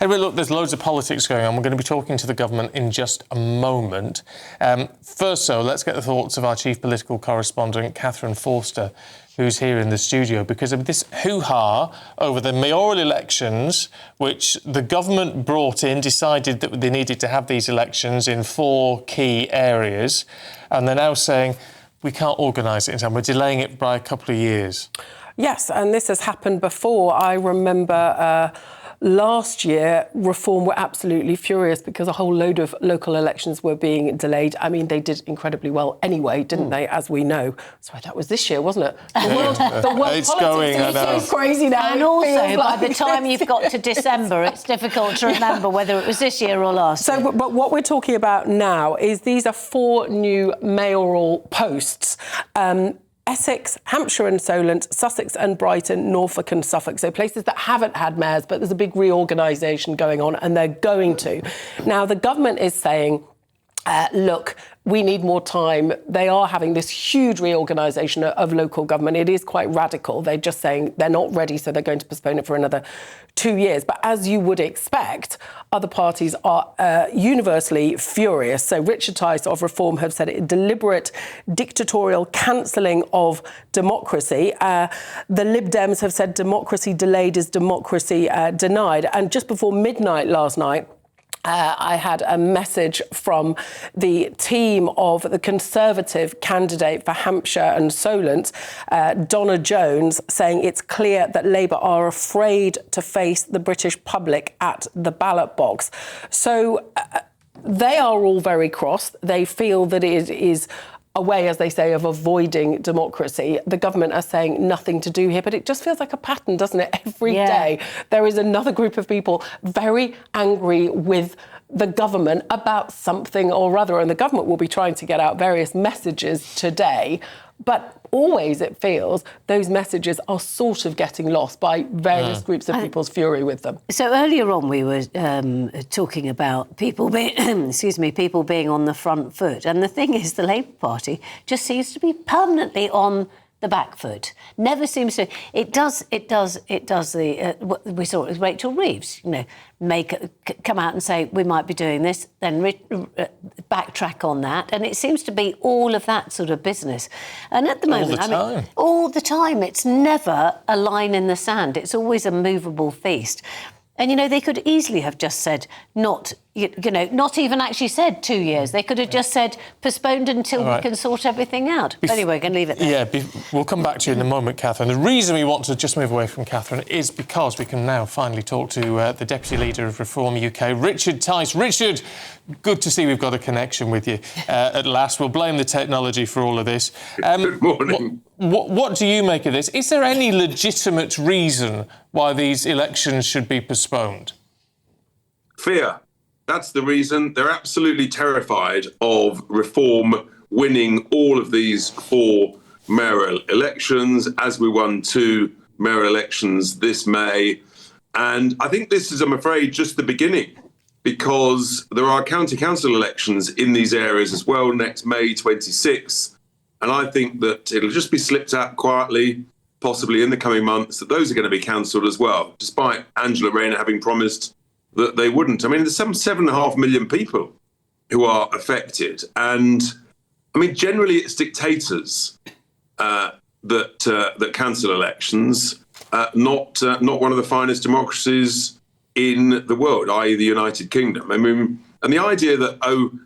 Anyway, look, there's loads of politics going on. We're going to be talking to the government in just a moment. First, though, let's get the thoughts of our chief political correspondent, Catherine Forster, who's here in the studio, because of this hoo-ha over the mayoral elections, which the government brought in, decided that they needed to have these elections in 4 key areas, and they're now saying we can't organise it in time. We're delaying it by a couple of years. Yes, and this has happened before. I remember last year, Reform were absolutely furious because a whole load of local elections were being delayed. I mean, they did incredibly well anyway, didn't they, as we know. Sorry, that was this year, wasn't it? The world It's politics going, is so crazy now. And also, by the time you've got to December, it's difficult to remember whether it was this year or last year. But what we're talking about now is these are 4 new mayoral posts. Essex, Hampshire and Solent, Sussex and Brighton, Norfolk and Suffolk. So places that haven't had mayors, but there's a big reorganisation going on, and they're going to. Now, the government is saying, look, we need more time. They are having this huge reorganisation of local government. It is quite radical. They're just saying they're not ready, so they're going to postpone it for another 2 years. But as you would expect, other parties are universally furious. So Richard Tice of Reform have said it deliberate dictatorial cancelling of democracy. The Lib Dems have said democracy delayed is democracy denied. And just before midnight last night, I had a message from the team of the Conservative candidate for Hampshire and Solent, Donna Jones, saying it's clear that Labour are afraid to face the British public at the ballot box. So they are all very cross. They feel that it is a way, as they say, of avoiding democracy. The government are saying nothing to do here, but it just feels like a pattern, doesn't it? Every day there is another group of people very angry with the government about something or other, and the government will be trying to get out various messages today, but always it feels those messages are sort of getting lost by various groups of people's fury with them. So earlier on we were talking about people being, people being on the front foot, and the thing is the Labour Party just seems to be permanently on the back foot. Never seems to. It does the. We saw it with Rachel Reeves. Come out and say we might be doing this, then backtrack on that, and it seems to be all of that sort of business. And at the moment, all the time, it's never a line in the sand. It's always a movable feast. And, they could easily have just said not even actually said 2 years. They could have just said postponed until we can sort everything out. But anyway, we're going to leave it there. Yeah, we'll come back to you in a moment, Catherine. The reason we want to just move away from Catherine is because we can now finally talk to the Deputy Leader of Reform UK, Richard Tice. Richard, good to see we've got a connection with you at last. We'll blame the technology for all of this. Good morning. What do you make of this? Is there any legitimate reason why these elections should be postponed? Fear. That's the reason. They're absolutely terrified of Reform winning all of these 4 mayoral elections, as we won 2 mayoral elections this May. And I think this is, I'm afraid, just the beginning, because there are county council elections in these areas as well next May 26th. And I think that it'll just be slipped out quietly, possibly in the coming months, that those are going to be cancelled as well, despite Angela Rayner having promised that they wouldn't. I mean, there's some 7.5 million people who are affected. And, I mean, generally it's dictators that cancel elections, not one of the finest democracies in the world, i.e. the United Kingdom. I mean, and the idea that,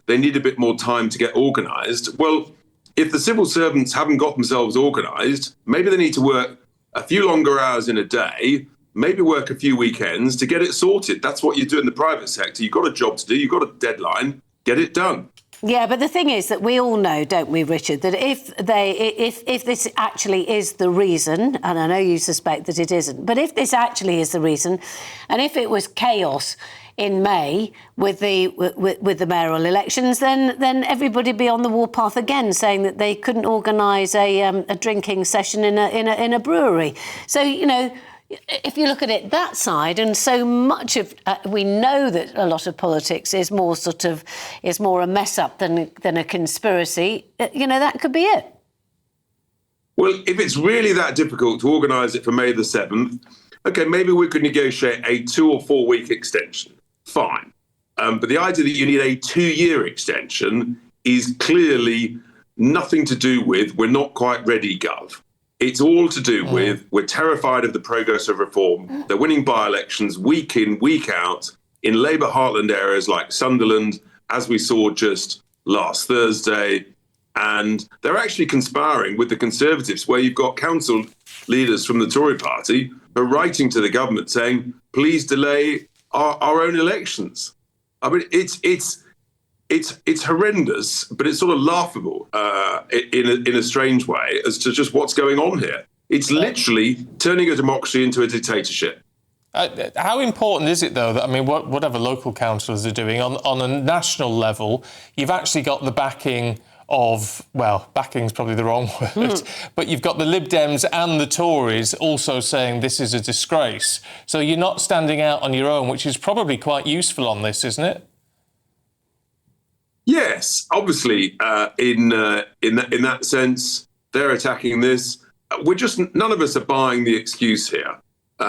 they need a bit more time to get organised, well, if the civil servants haven't got themselves organised, maybe they need to work a few longer hours in a day, maybe work a few weekends to get it sorted. That's what you do in the private sector. You've got a job to do, you've got a deadline, get it done. Yeah, but the thing is that we all know, don't we, Richard, that if this actually is the reason, and I know you suspect that it isn't, but if this actually is the reason, and if it was chaos in May with the mayoral elections, then everybody be on the warpath again, saying that they couldn't organise a drinking session in a brewery. So if you look at it that side, and so much of we know that a lot of politics is more a mess up than a conspiracy. That could be it. Well, if it's really that difficult to organise it for May the 7th, okay, maybe we could negotiate a 2 or 4 week extension. Fine. But the idea that you need a 2-year extension is clearly nothing to do with we're not quite ready, Gov. It's all to do with we're terrified of the progress of reform. They're winning by-elections week in, week out in Labour heartland areas like Sunderland, as we saw just last Thursday. And they're actually conspiring with the Conservatives, where you've got council leaders from the Tory party who are writing to the government saying, please delay our own elections. I mean, it's horrendous, but it's sort of laughable in a strange way as to just what's going on here. It's literally turning a democracy into a dictatorship. How important is it, though, that, I mean, whatever local councillors are doing, on a national level, you've actually got the backing of, well, backing's probably the wrong word, but you've got the Lib Dems and the Tories also saying this is a disgrace. So you're not standing out on your own, which is probably quite useful on this, isn't it? Yes, obviously, in that sense, they're attacking this. None of us are buying the excuse here.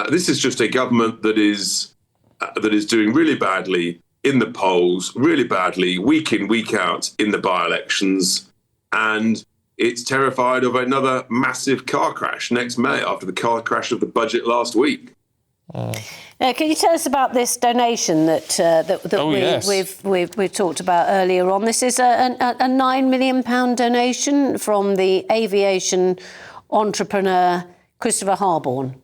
This is just a government that is doing really badly in the polls, really badly, week in, week out in the by-elections, and it's terrified of another massive car crash next May after the car crash of the budget last week. Can you tell us about this donation we've talked about earlier on? This is a £9 million donation from the aviation entrepreneur Christopher Harborne.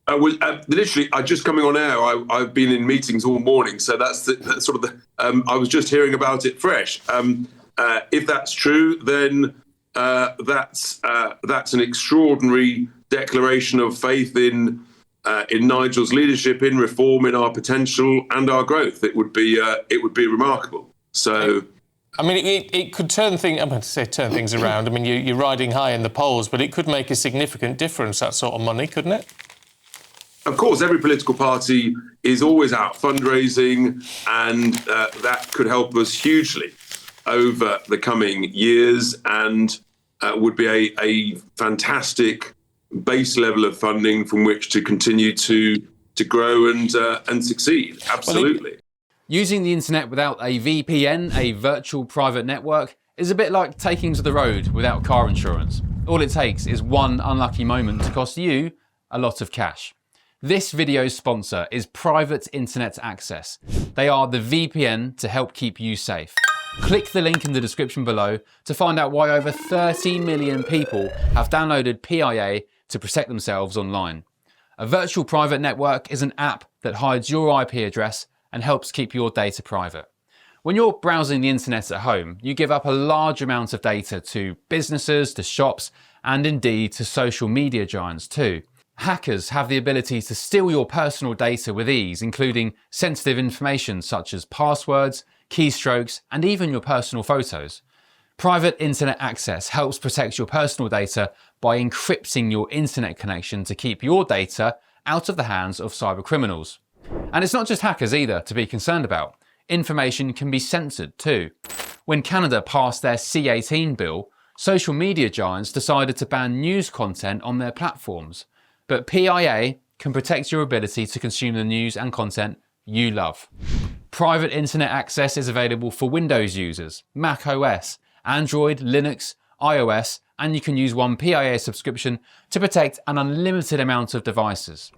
Literally, just coming on air, I've been in meetings all morning, so that's sort of the. I was just hearing about it fresh. If that's true, then that's an extraordinary declaration of faith in Nigel's leadership, in reform, in our potential and our growth. It would be remarkable. So. I mean, it could turn things around. I mean, you're riding high in the polls, but it could make a significant difference, that sort of money, couldn't it? Of course, every political party is always out fundraising, and that could help us hugely over the coming years, and would be a fantastic base level of funding from which to continue to grow and succeed. Absolutely. Using the internet without a VPN, a virtual private network, is a bit like taking to the road without car insurance. All it takes is one unlucky moment to cost you a lot of cash. This video's sponsor is Private Internet Access. They are the VPN to help keep you safe. Click the link in the description below to find out why over 30 million people have downloaded PIA to protect themselves online. A virtual private network is an app that hides your IP address and helps keep your data private. When you're browsing the internet at home, you give up a large amount of data to businesses, to shops, and indeed to social media giants too. Hackers have the ability to steal your personal data with ease, including sensitive information such as passwords, keystrokes, and even your personal photos. Private Internet Access helps protect your personal data by encrypting your internet connection to keep your data out of the hands of cyber criminals. And it's not just hackers either to be concerned about. Information can be censored too. When Canada passed their C18 bill, social media giants decided to ban news content on their platforms. But PIA can protect your ability to consume the news and content you love. Private Internet Access is available for Windows users, Mac OS, Android, Linux, iOS, and you can use one PIA subscription to protect an unlimited amount of devices.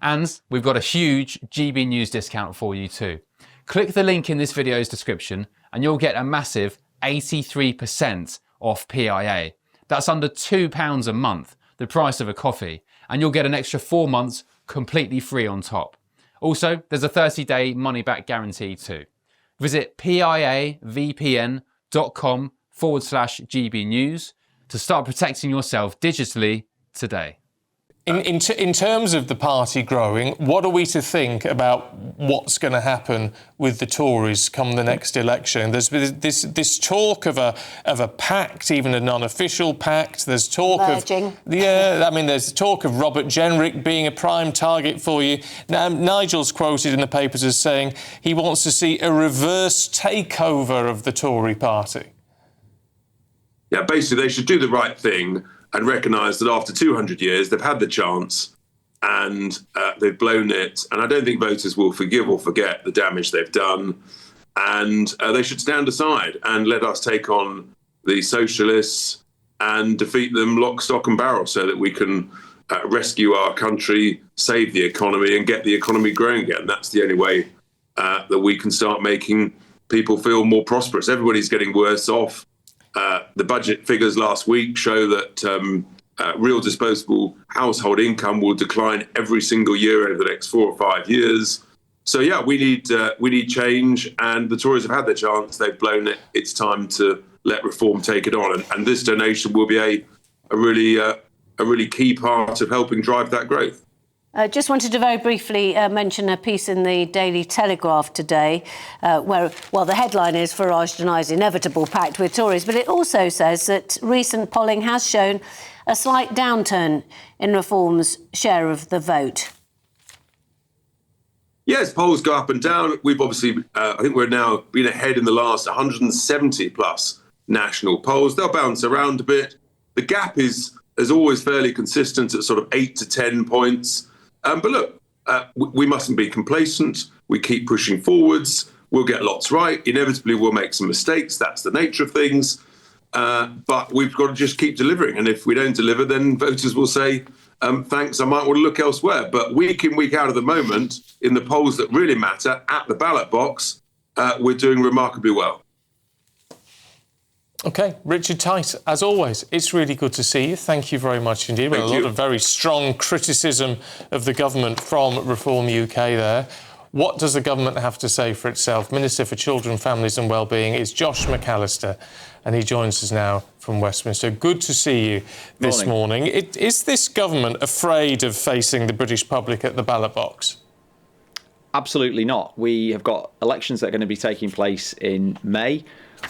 And we've got a huge GBNews discount for you too. Click the link in this video's description and you'll get a massive 83% off PIA. That's under £2 a month, the price of a coffee, and you'll get an extra 4 months completely free on top. Also, there's a 30-day money-back guarantee too. Visit piavpn.com/GBnews to start protecting yourself digitally today. In terms of the party growing, what are we to think about what's going to happen with the Tories come the next election? There's this talk of a pact, even a non-official pact. There's talk there's talk of Robert Jenrick being a prime target for you. Now, Nigel's quoted in the papers as saying he wants to see a reverse takeover of the Tory party. Yeah, basically they should do the right thing and recognise that after 200 years they've had the chance and they've blown it. And I don't think voters will forgive or forget the damage they've done. And they should stand aside and let us take on the socialists and defeat them lock, stock and barrel so that we can rescue our country, save the economy and get the economy growing again. That's the only way that we can start making people feel more prosperous. Everybody's getting worse off. The budget figures last week show that real disposable household income will decline every single year over the next 4 or 5 years. So yeah, we need change, and the Tories have had their chance. They've blown it. It's time to let reform take it on, and this donation will be a really key part of helping drive that growth. Just wanted to very briefly mention a piece in the Daily Telegraph today where, the headline is Farage denies inevitable pact with Tories, but it also says that recent polling has shown a slight downturn in Reform's share of the vote. Yes, polls go up and down. We've obviously, I think we're now been ahead in the last 170 plus national polls. They'll bounce around a bit. The gap is always fairly consistent at sort of 8 to 10 points. But look, we mustn't be complacent. We keep pushing forwards. We'll get lots right. Inevitably, we'll make some mistakes. That's the nature of things. But we've got to just keep delivering. And if we don't deliver, then voters will say, thanks, I might want to look elsewhere. But week in, week out at the moment, in the polls that really matter, at the ballot box, we're doing remarkably well. OK, Richard Tice, as always, it's really good to see you. Thank you very much indeed. With a lot of very strong criticism of the government from Reform UK there. What does the government have to say for itself? Minister for Children, Families and Wellbeing is Josh McAllister, and he joins us now from Westminster. Good to see you this morning. Is this government afraid of facing the British public at the ballot box? Absolutely not. We have got elections that are going to be taking place in May.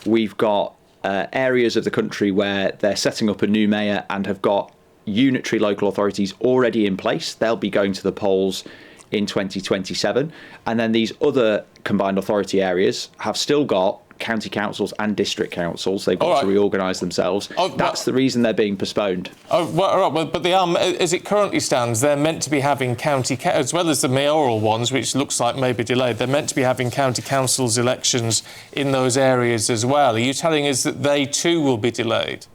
We've got areas of the country where they're setting up a new mayor and have got unitary local authorities already in place. They'll be going to the polls in 2027. And then these other combined authority areas have still got county councils and district councils. They've got to reorganise themselves. That's the reason they're being postponed. But they are, as it currently stands, they're meant to be having as well as the mayoral ones, which looks like may be delayed, they're meant to be having county councils elections in those areas as well. Are you telling us that they too will be delayed?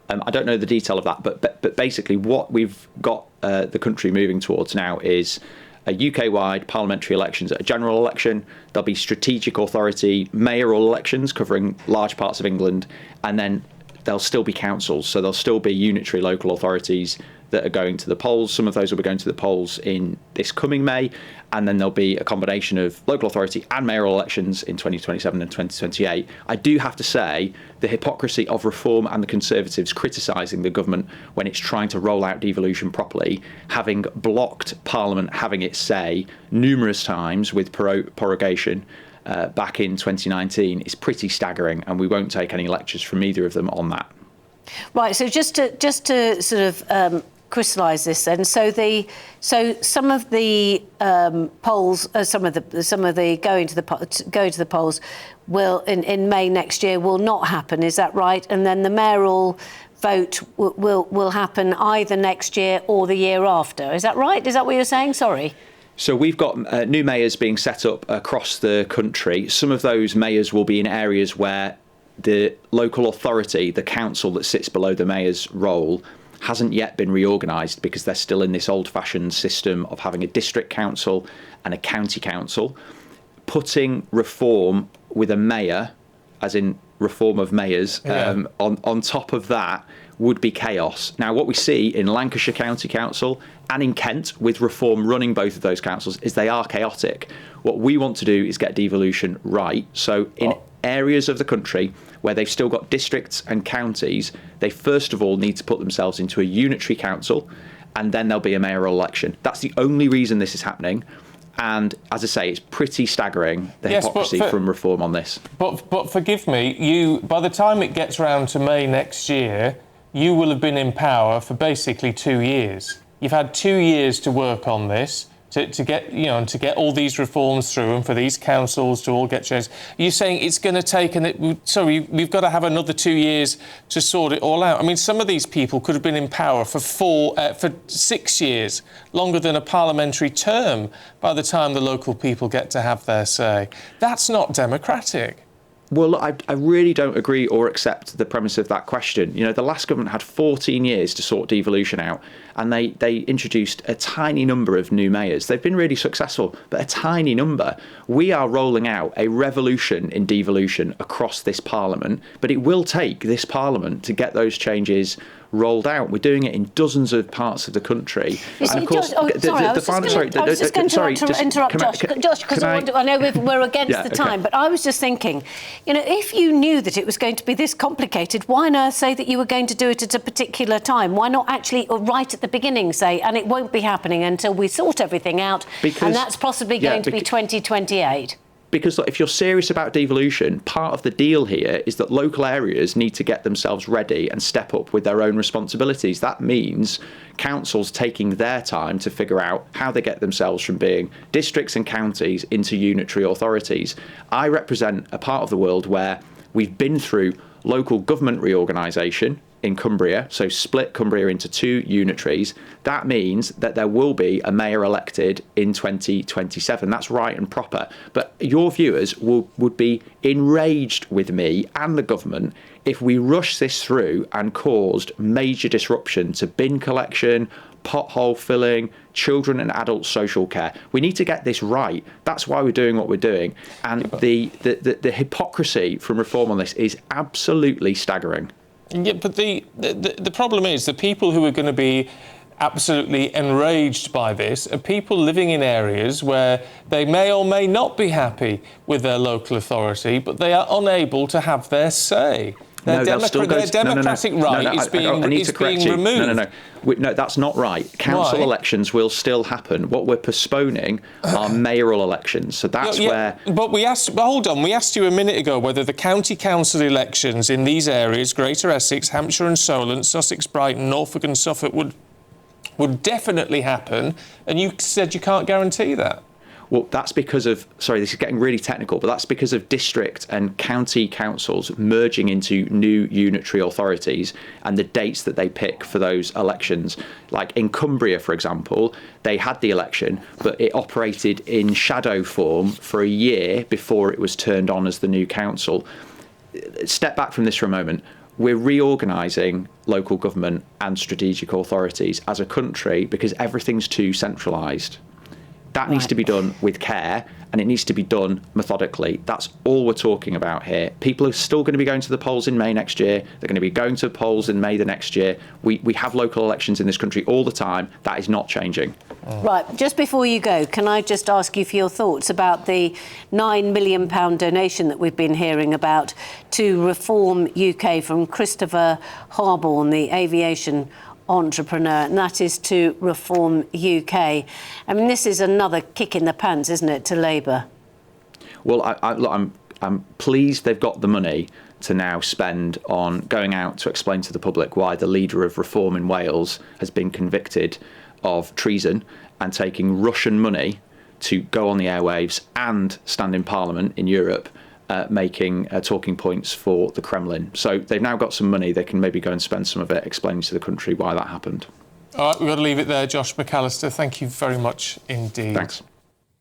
I don't know the detail of that, but basically what we've got the country moving towards now is a UK-wide parliamentary elections, a general election. There'll be strategic authority mayoral elections covering large parts of England, and then there'll still be councils. So there'll still be unitary local authorities that are going to the polls. Some of those will be going to the polls in this coming May, and then there'll be a combination of local authority and mayoral elections in 2027 and 2028. I do have to say the hypocrisy of Reform and the Conservatives criticising the government when it's trying to roll out devolution properly, having blocked Parliament having its say numerous times with prorogation back in 2019 is pretty staggering, and we won't take any lectures from either of them on that. Right, so just to sort of crystallise this then, so some of the polls, some of the going to the polls will in May next year will not happen. Is that right? And then the mayoral vote will happen either next year or the year after. Is that right? Is that what you're saying? Sorry. So we've got new mayors being set up across the country. Some of those mayors will be in areas where the local authority, the council that sits below the mayor's role, hasn't yet been reorganised because they're still in this old-fashioned system of having a district council and a county council. Putting Reform with a mayor, as in reform of mayors, on top of that would be chaos. Now, what we see in Lancashire County Council and in Kent, with Reform running both of those councils, is they are chaotic. What we want to do is get devolution right. So in areas of the country where they've still got districts and counties, they first of all need to put themselves into a unitary council, and then there'll be a mayoral election. That's the only reason this is happening. And as I say, it's pretty staggering, the hypocrisy from Reform on this. But forgive me, by the time it gets round to May next year, you will have been in power for basically 2 years. You've had 2 years to work on this, to get, you know, and to get all these reforms through and for these councils to all get changed. You're saying it's going to take, we've got to have another 2 years to sort it all out. I mean, some of these people could have been in power for 6 years, longer than a parliamentary term, by the time the local people get to have their say. That's not democratic. Well, look, I really don't agree or accept the premise of that question. You know, the last government had 14 years to sort devolution out, and they introduced a tiny number of new mayors. They've been really successful, but a tiny number. We are rolling out a revolution in devolution across this parliament, but it will take this parliament to get those changes rolled out. We're doing it in dozens of parts of the country. And of course, I was just going to interrupt Josh, because I know we're against the time, but I was just thinking, you know, if you knew that it was going to be this complicated, why on earth say that you were going to do it at a particular time? Why not actually, or right at the beginning, say, and it won't be happening until we sort everything out, and that's possibly going to be 2028? Because look, if you're serious about devolution, part of the deal here is that local areas need to get themselves ready and step up with their own responsibilities. That means councils taking their time to figure out how they get themselves from being districts and counties into unitary authorities. I represent a part of the world where we've been through local government reorganisation in Cumbria, so split Cumbria into 2 unitaries. That means that there will be a mayor elected in 2027. That's right and proper. But your viewers would be enraged with me and the government if we rush this through and caused major disruption to bin collection, pothole filling, children and adult social care. We need to get this right. That's why we're doing what we're doing. And the hypocrisy from reform on this is absolutely staggering. Yeah, but the problem is the people who are going to be absolutely enraged by this are people living in areas where they may or may not be happy with their local authority, but they are unable to have their say. Their democratic right is being removed. No, that's not right. Council elections will still happen. What we're postponing are mayoral elections. So that's where... But hold on, we asked you a minute ago whether the county council elections in these areas, Greater Essex, Hampshire and Solent, Sussex, Brighton, Norfolk and Suffolk, would definitely happen, and you said you can't guarantee that. Well, that's because of, sorry, this is getting really technical, but that's because of district and county councils merging into new unitary authorities and the dates that they pick for those elections. Like in Cumbria, for example, they had the election, but it operated in shadow form for a year before it was turned on as the new council. Step back from this for a moment. We're reorganising local government and strategic authorities as a country because everything's too centralised. That needs to be done with care, and it needs to be done methodically. That's all we're talking about here. People are still going to be going to the polls in May next year. They're going to be going to the polls in May the next year. We have local elections in this country all the time. That is not changing. Right, just before you go, can I just ask you for your thoughts about the £9 million donation that we've been hearing about to Reform UK from Christopher Harborne, the aviation entrepreneur, and that is to Reform UK. I mean, this is another kick in the pants, isn't it, to Labour? Well, I'm pleased they've got the money to now spend on going out to explain to the public why the leader of Reform in Wales has been convicted of treason and taking Russian money to go on the airwaves and stand in Parliament in Europe making talking points for the Kremlin. So they've now got some money. They can maybe go and spend some of it explaining to the country why that happened. All right, we've got to leave it there. Josh McAllister, thank you very much indeed. Thanks.